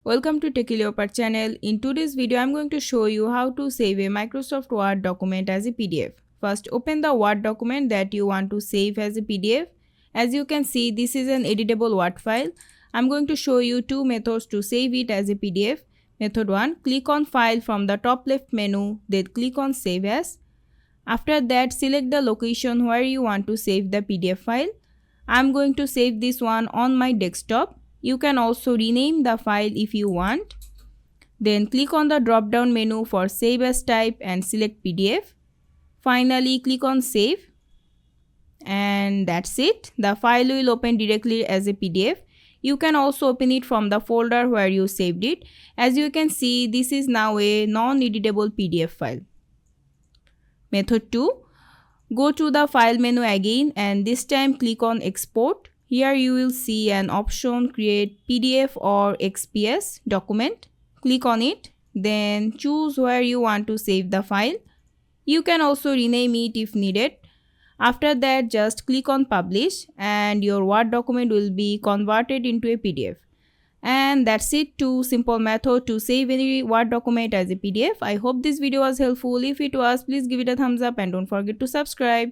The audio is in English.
Welcome to Techie Leopard channel. In today's video, I'm going to show you how to save a Microsoft Word document as a PDF. First, open the Word document that you want to save as a PDF. As you can see, this is an editable Word file. I'm going to show you two methods to save it as a PDF. Method 1, click on File from the top left menu, then click on Save As. After that, select the location where you want to save the PDF file. I'm going to save this one on my desktop. You can also rename the file if you want. Then click on the drop down menu for Save As type and select PDF. Finally, click on Save. And that's it. The file will open directly as a PDF. You can also open it from the folder where you saved it. As you can see, this is now a non-editable PDF file. Method 2. Go to the File menu again and this time click on Export. Here you will see an option Create PDF or XPS document. Click on it. Then choose where you want to save the file. You can also rename it if needed. After that, just click on Publish and your Word document will be converted into a PDF. And that's it, two simple method to save any Word document as a PDF. I hope this video was helpful. If it was, please give it a thumbs up and don't forget to subscribe.